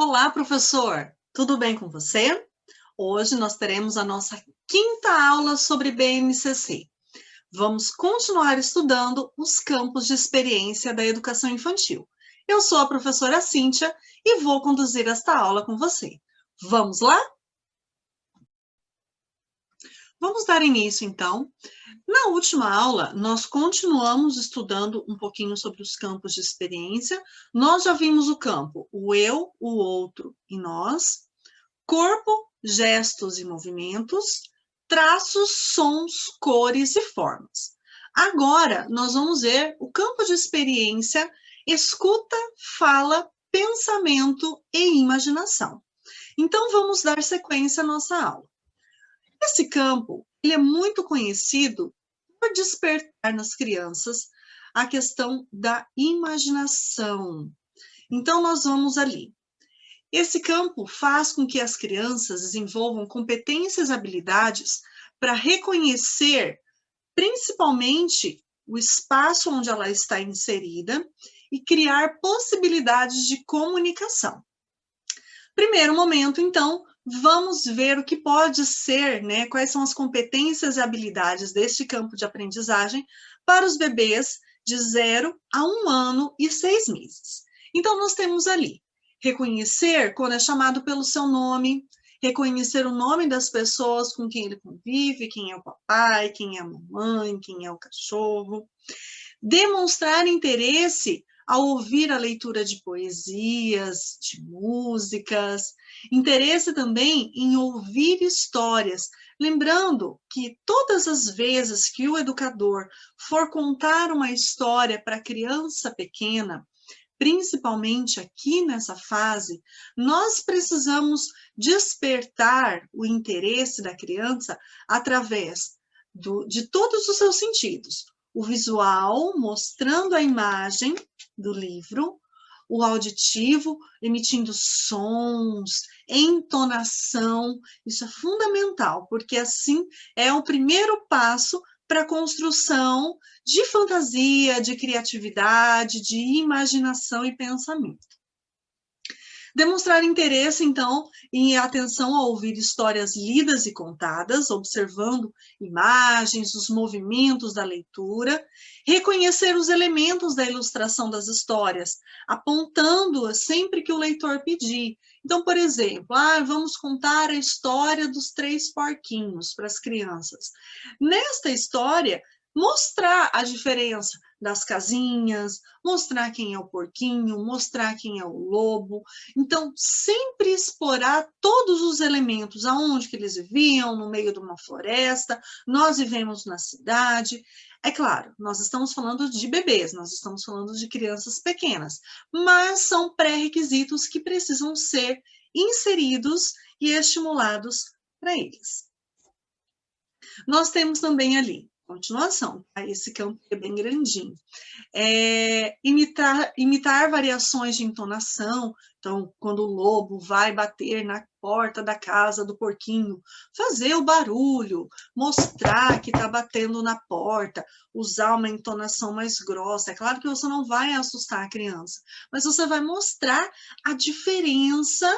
Olá, professor! Tudo bem com você? Hoje nós teremos a nossa quinta aula sobre BNCC. Vamos continuar estudando os campos de experiência da educação infantil. Eu sou a professora Cíntia e vou conduzir esta aula com você. Vamos lá? Vamos dar início, então. Na última aula, nós continuamos estudando um pouquinho sobre os campos de experiência. Nós já vimos o campo, o eu, o outro e nós. Corpo, gestos e movimentos, traços, sons, cores e formas. Agora, nós vamos ver o campo de experiência, escuta, fala, pensamento e imaginação. Então, vamos dar sequência à nossa aula. Esse campo, ele é muito conhecido por despertar nas crianças a questão da imaginação. Então, nós vamos ali. Esse campo faz com que as crianças desenvolvam competências e habilidades para reconhecer, principalmente, o espaço onde ela está inserida e criar possibilidades de comunicação. Primeiro momento, então, vamos ver o que pode ser, quais são as competências e habilidades deste campo de aprendizagem para os bebês de 0 a 1 ano e 6 meses. Então, nós temos ali reconhecer quando é chamado pelo seu nome, reconhecer o nome das pessoas com quem ele convive, quem é o papai, quem é a mamãe, quem é o cachorro. Demonstrar interesse ao ouvir a leitura de poesias, de músicas, interesse também em ouvir histórias, lembrando que todas as vezes que o educador for contar uma história para a criança pequena, principalmente aqui nessa fase, nós precisamos despertar o interesse da criança através de todos os seus sentidos. O visual, mostrando a imagem do livro, o auditivo, emitindo sons, entonação, isso é fundamental, porque assim é o primeiro passo para a construção de fantasia, de criatividade, de imaginação e pensamento. Demonstrar interesse, então, e atenção ao ouvir histórias lidas e contadas, observando imagens, os movimentos da leitura, reconhecer os elementos da ilustração das histórias, apontando sempre que o leitor pedir. Então, por exemplo, vamos contar a história dos 3 porquinhos para as crianças. Nesta história, mostrar a diferença das casinhas, mostrar quem é o porquinho, mostrar quem é o lobo. Então, sempre explorar todos os elementos, aonde que eles viviam, no meio de uma floresta, nós vivemos na cidade. É claro, nós estamos falando de bebês, nós estamos falando de crianças pequenas, mas são pré-requisitos que precisam ser inseridos e estimulados para eles. Nós temos também ali, continuação, tá? Esse campo é bem grandinho. Imitar variações de entonação, então, quando o lobo vai bater na porta da casa do porquinho, fazer o barulho, mostrar que está batendo na porta, usar uma entonação mais grossa. É claro que você não vai assustar a criança, mas você vai mostrar a diferença,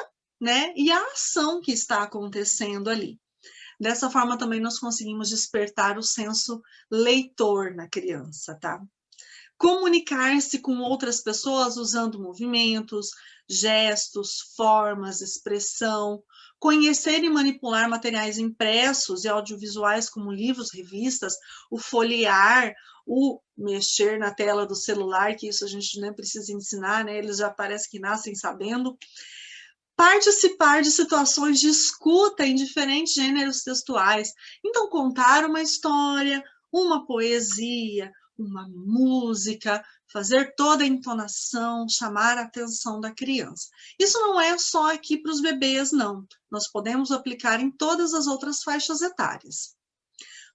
e a ação que está acontecendo ali. Dessa forma, também nós conseguimos despertar o senso leitor na criança, tá? Comunicar-se com outras pessoas usando movimentos, gestos, formas, expressão, conhecer e manipular materiais impressos e audiovisuais como livros, revistas, o folhear, o mexer na tela do celular, que isso a gente nem precisa ensinar, eles já parece que nascem sabendo. Participar de situações de escuta em diferentes gêneros textuais. Então, contar uma história, uma poesia, uma música, fazer toda a entonação, chamar a atenção da criança. Isso não é só aqui para os bebês, não. Nós podemos aplicar em todas as outras faixas etárias.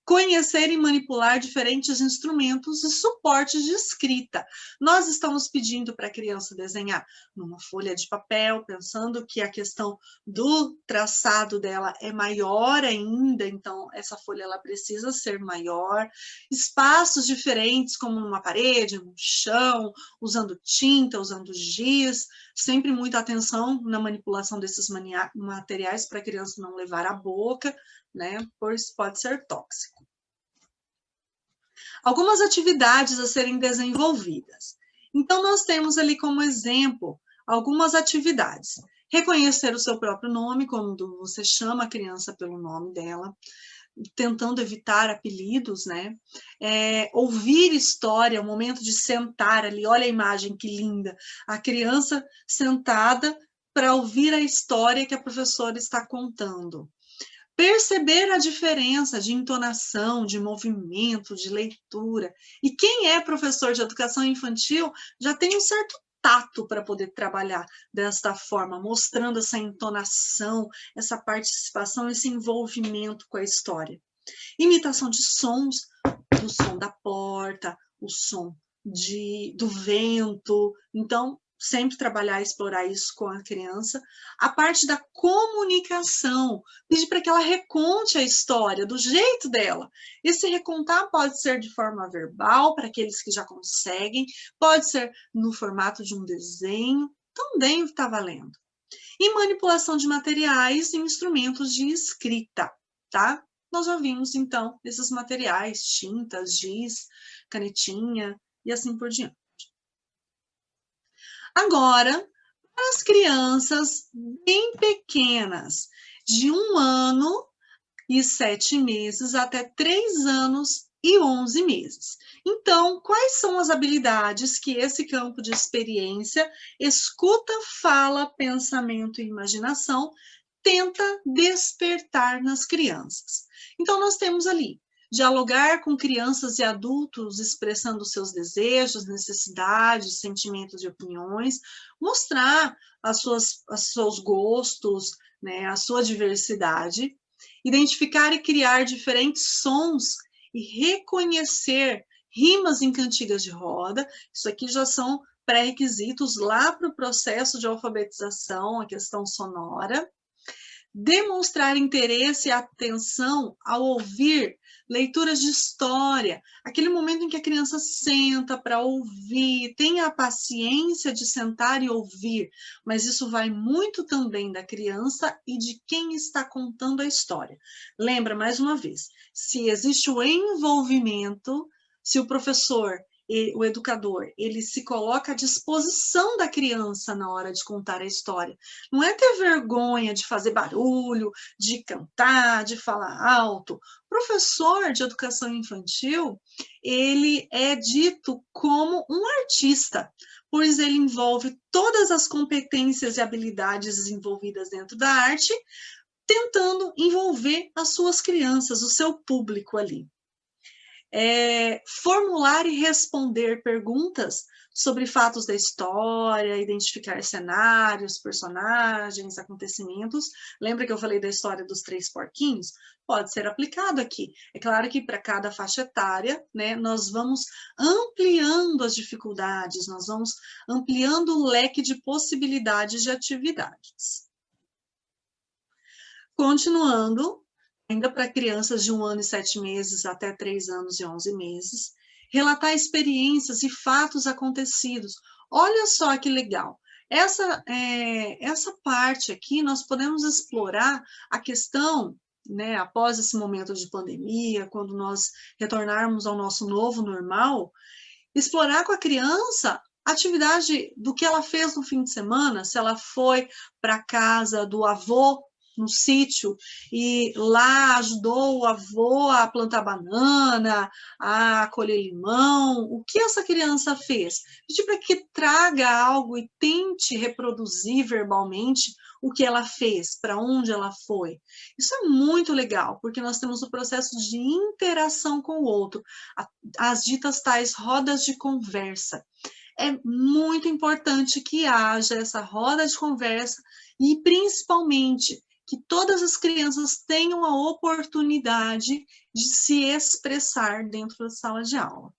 Conhecer e manipular diferentes instrumentos e suportes de escrita. Nós estamos pedindo para a criança desenhar numa folha de papel, pensando que a questão do traçado dela é maior ainda, então essa folha ela precisa ser maior. Espaços diferentes, como numa parede, no chão, usando tinta, usando giz, sempre muita atenção na manipulação desses materiais para a criança não levar à boca, né? Pois pode ser tóxico. Algumas atividades a serem desenvolvidas. Então, nós temos ali como exemplo algumas atividades. Reconhecer o seu próprio nome, quando você chama a criança pelo nome dela, tentando evitar apelidos, né? Ouvir história, o momento de sentar ali, olha a imagem que linda, a criança sentada para ouvir a história que a professora está contando. Perceber a diferença de entonação, de movimento, de leitura. E quem é professor de educação infantil já tem um certo tato para poder trabalhar desta forma, mostrando essa entonação, essa participação, esse envolvimento com a história. Imitação de sons, do som da porta, o som do vento. Então, sempre trabalhar e explorar isso com a criança. A parte da comunicação, pedir para que ela reconte a história do jeito dela. Esse recontar pode ser de forma verbal, para aqueles que já conseguem, pode ser no formato de um desenho, também está valendo. E manipulação de materiais e instrumentos de escrita, tá? Nós já vimos, então, esses materiais, tintas, giz, canetinha e assim por diante. Agora, para as crianças bem pequenas, de 1 ano e 7 meses até 3 anos e 11 meses. Então, quais são as habilidades que esse campo de experiência, escuta, fala, pensamento e imaginação, tenta despertar nas crianças? Então, nós temos ali dialogar com crianças e adultos expressando seus desejos, necessidades, sentimentos e opiniões, mostrar os seus gostos, né, a sua diversidade, identificar e criar diferentes sons e reconhecer rimas em cantigas de roda. Isso aqui já são pré-requisitos lá para o processo de alfabetização, a questão sonora. Demonstrar interesse e atenção ao ouvir leituras de história, aquele momento em que a criança senta para ouvir, tem a paciência de sentar e ouvir, mas isso vai muito também da criança e de quem está contando a história. Lembra, mais uma vez, se existe o envolvimento, se o professor o educador, ele se coloca à disposição da criança na hora de contar a história. Não é ter vergonha de fazer barulho, de cantar, de falar alto. O professor de educação infantil, ele é dito como um artista, pois ele envolve todas as competências e habilidades desenvolvidas dentro da arte, tentando envolver as suas crianças, o seu público ali. Formular e responder perguntas sobre fatos da história, identificar cenários, personagens, acontecimentos. Lembra que eu falei da história dos 3 porquinhos? Pode ser aplicado aqui. É claro que para cada faixa etária, né, nós vamos ampliando as dificuldades, nós vamos ampliando o leque de possibilidades de atividades. Continuando, ainda para crianças de 1 ano e 7 meses até 3 anos e 11 meses, relatar experiências e fatos acontecidos. Olha só que legal. Essa parte aqui, nós podemos explorar a questão, né, após esse momento de pandemia, quando nós retornarmos ao nosso novo normal, explorar com a criança a atividade do que ela fez no fim de semana, se ela foi para a casa do avô, no sítio, e lá ajudou o avô a plantar banana, a colher limão. O que essa criança fez? Pedir para que traga algo e tente reproduzir verbalmente o que ela fez, para onde ela foi. Isso é muito legal, porque nós temos o processo de interação com o outro, as ditas tais rodas de conversa. É muito importante que haja essa roda de conversa e, principalmente, que todas as crianças tenham a oportunidade de se expressar dentro da sala de aula.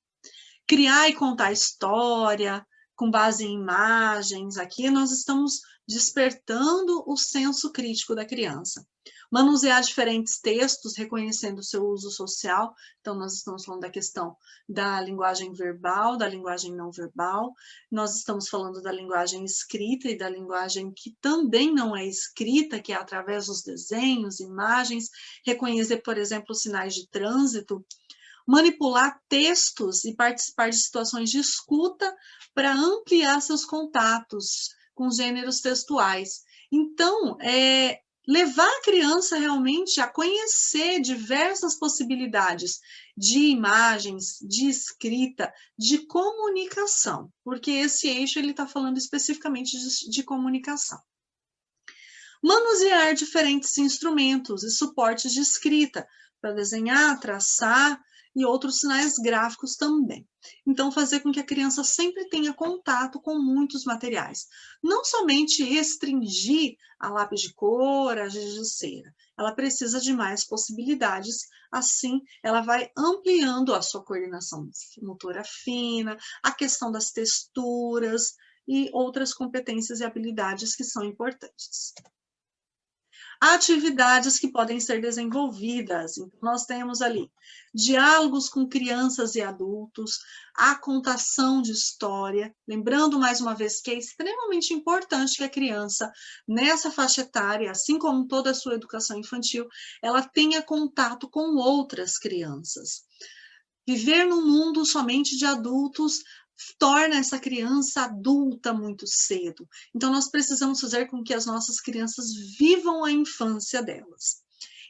Criar e contar história, com base em imagens, aqui nós estamos despertando o senso crítico da criança. Manusear diferentes textos, reconhecendo o seu uso social, então nós estamos falando da questão da linguagem verbal, da linguagem não verbal, nós estamos falando da linguagem escrita e da linguagem que também não é escrita, que é através dos desenhos, imagens, reconhecer, por exemplo, os sinais de trânsito, manipular textos e participar de situações de escuta para ampliar seus contatos com gêneros textuais. Então, levar a criança realmente a conhecer diversas possibilidades de imagens, de escrita, de comunicação, porque esse eixo ele está falando especificamente de comunicação. Manusear diferentes instrumentos e suportes de escrita, para desenhar, traçar, e outros sinais gráficos também. Então, fazer com que a criança sempre tenha contato com muitos materiais. Não somente restringir a lápis de cor, a giz de cera. Ela precisa de mais possibilidades, assim ela vai ampliando a sua coordenação motora fina, a questão das texturas e outras competências e habilidades que são importantes. Atividades que podem ser desenvolvidas. Então, nós temos ali diálogos com crianças e adultos, a contação de história, lembrando mais uma vez que é extremamente importante que a criança, nessa faixa etária, assim como toda a sua educação infantil, ela tenha contato com outras crianças. Viver num mundo somente de adultos torna essa criança adulta muito cedo. Então, nós precisamos fazer com que as nossas crianças vivam a infância delas.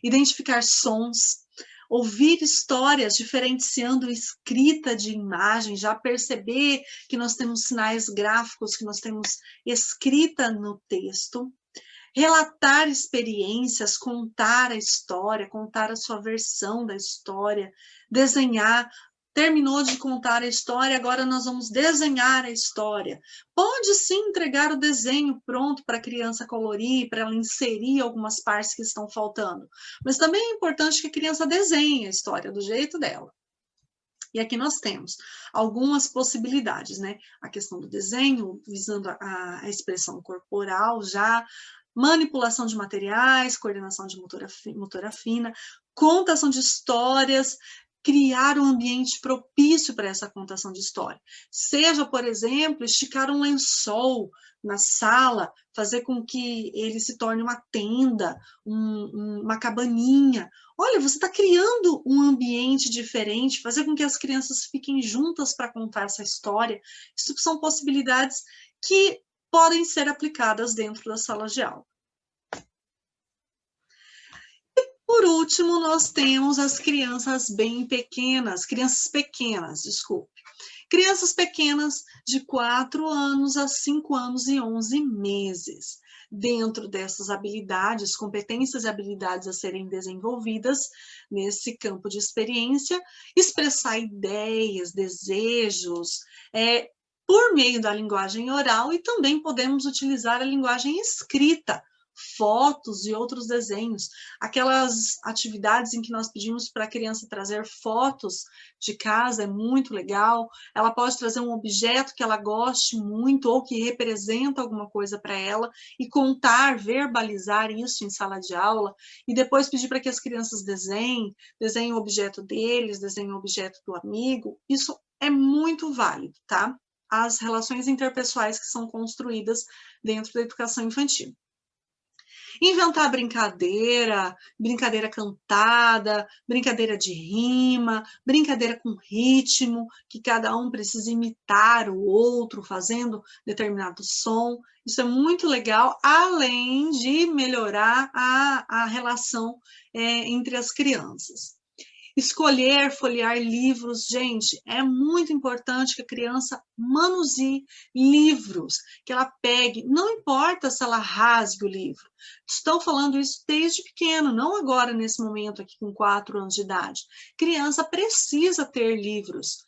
Identificar sons, ouvir histórias, diferenciando escrita de imagem, já perceber que nós temos sinais gráficos, que nós temos escrita no texto. Relatar experiências, contar a história, contar a sua versão da história, desenhar. Terminou de contar a história, agora nós vamos desenhar a história. Pode sim entregar o desenho pronto para a criança colorir, para ela inserir algumas partes que estão faltando. Mas também é importante que a criança desenhe a história do jeito dela. E aqui nós temos algumas possibilidades, né? A questão do desenho, visando a expressão corporal já, manipulação de materiais, coordenação de motora fina, contação de histórias, criar um ambiente propício para essa contação de história. Seja, por exemplo, esticar um lençol na sala, fazer com que ele se torne uma tenda, uma cabaninha. Olha, você está criando um ambiente diferente, fazer com que as crianças fiquem juntas para contar essa história. Isso são possibilidades que podem ser aplicadas dentro da sala de aula. Por último, nós temos as crianças bem pequenas, crianças pequenas, desculpe. Crianças pequenas de 4 anos a 5 anos e 11 meses. Dentro dessas habilidades, competências e habilidades a serem desenvolvidas nesse campo de experiência, expressar ideias, desejos, por meio da linguagem oral, e também podemos utilizar a linguagem escrita, fotos e outros desenhos, aquelas atividades em que nós pedimos para a criança trazer fotos de casa, é muito legal. Ela pode trazer um objeto que ela goste muito ou que representa alguma coisa para ela e contar, verbalizar isso em sala de aula e depois pedir para que as crianças desenhem o objeto deles, desenhem o objeto do amigo. Isso é muito válido, tá? As relações interpessoais que são construídas dentro da educação infantil. Inventar brincadeira, brincadeira cantada, brincadeira de rima, brincadeira com ritmo, que cada um precisa imitar o outro fazendo determinado som. Isso é muito legal, além de melhorar a relação entre as crianças. Escolher, folhear livros, gente, é muito importante que a criança manuseie livros, que ela pegue, não importa se ela rasgue o livro. Estou falando isso desde pequeno, não agora nesse momento aqui com 4 anos de idade. Criança precisa ter livros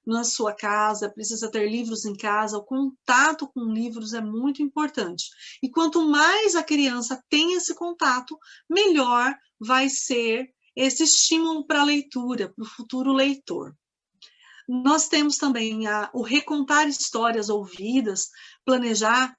na sua casa, precisa ter livros em casa, o contato com livros é muito importante. E quanto mais a criança tem esse contato, melhor vai ser esse estímulo para a leitura, para o futuro leitor. Nós temos também o recontar histórias ouvidas, planejar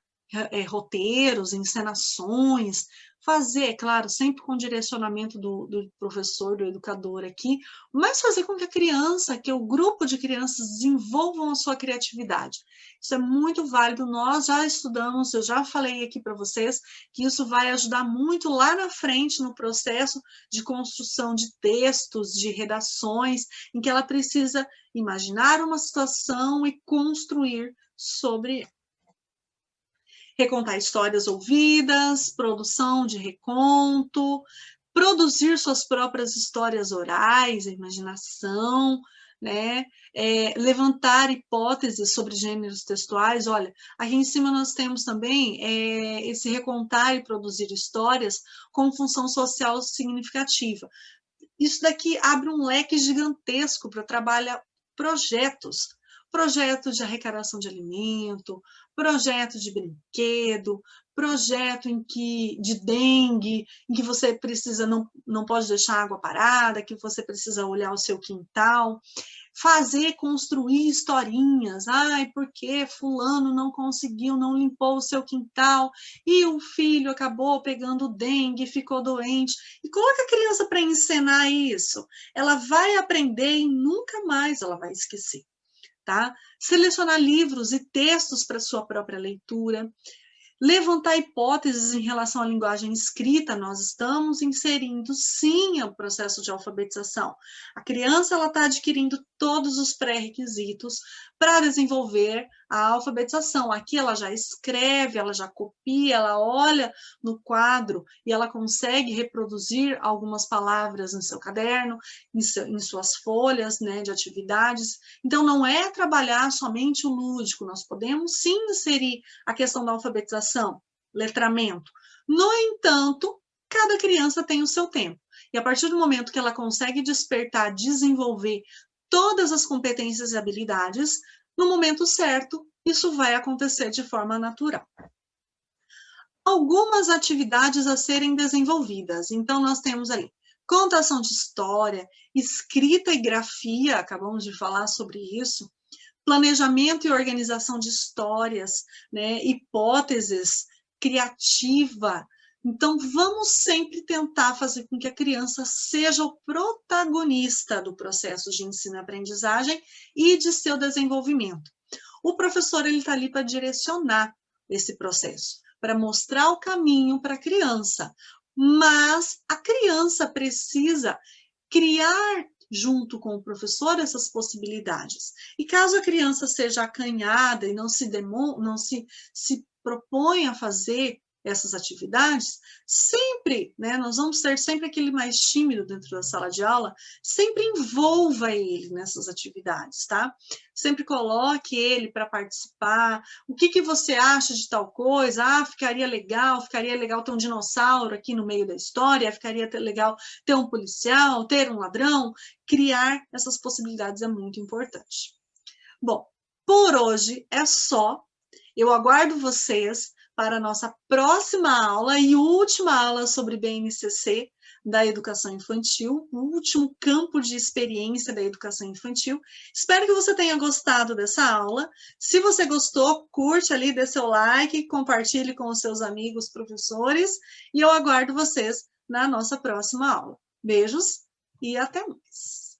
roteiros, encenações, fazer, é claro, sempre com direcionamento do professor, do educador aqui, mas fazer com que a criança, que o grupo de crianças desenvolvam a sua criatividade. Isso é muito válido, nós já estudamos, eu já falei aqui para vocês, que isso vai ajudar muito lá na frente no processo de construção de textos, de redações, em que ela precisa imaginar uma situação e construir sobre recontar histórias ouvidas, produção de reconto, produzir suas próprias histórias orais, a imaginação, né? Levantar hipóteses sobre gêneros textuais. Olha, aqui em cima nós temos também esse recontar e produzir histórias com função social significativa. Isso daqui abre um leque gigantesco para trabalhar projetos de arrecadação de alimento, projeto de brinquedo, projeto de dengue, em que você precisa, não pode deixar água parada, que você precisa olhar o seu quintal, construir historinhas, porque fulano não conseguiu, não limpou o seu quintal, e o filho acabou pegando dengue, ficou doente, e coloca a criança para encenar isso, ela vai aprender e nunca mais ela vai esquecer. Tá? Selecionar livros e textos para sua própria leitura, levantar hipóteses em relação à linguagem escrita, nós estamos inserindo, sim, o processo de alfabetização. A criança está adquirindo todos os pré-requisitos para desenvolver a alfabetização. Aqui ela já escreve, ela já copia, ela olha no quadro e ela consegue reproduzir algumas palavras no seu caderno, em suas folhas, né, de atividades. Então, não é trabalhar somente o lúdico, nós podemos, sim, inserir a questão da alfabetização, letramento. No entanto, cada criança tem o seu tempo. E a partir do momento que ela consegue despertar, desenvolver todas as competências e habilidades, no momento certo, isso vai acontecer de forma natural. Algumas atividades a serem desenvolvidas. Então, nós temos ali contação de história, escrita e grafia, acabamos de falar sobre isso, planejamento e organização de histórias, né, hipóteses, criativa. Então, vamos sempre tentar fazer com que a criança seja o protagonista do processo de ensino-aprendizagem e de seu desenvolvimento. O professor está ali para direcionar esse processo, para mostrar o caminho para a criança, mas a criança precisa criar junto com o professor essas possibilidades. E caso a criança seja acanhada e não se propõe a fazer essas atividades, sempre, né, nós vamos ter sempre aquele mais tímido dentro da sala de aula, sempre envolva ele nessas atividades, tá? Sempre coloque ele para participar. O que você acha de tal coisa? Ficaria legal ter um dinossauro aqui no meio da história, ficaria legal ter um policial, ter um ladrão. Criar essas possibilidades é muito importante. Bom, por hoje é só. Eu aguardo vocês para a nossa próxima aula e última aula sobre BNCC da educação infantil, o último campo de experiência da educação infantil. Espero que você tenha gostado dessa aula. Se você gostou, curte ali, dê seu like, compartilhe com os seus amigos professores e eu aguardo vocês na nossa próxima aula. Beijos e até mais.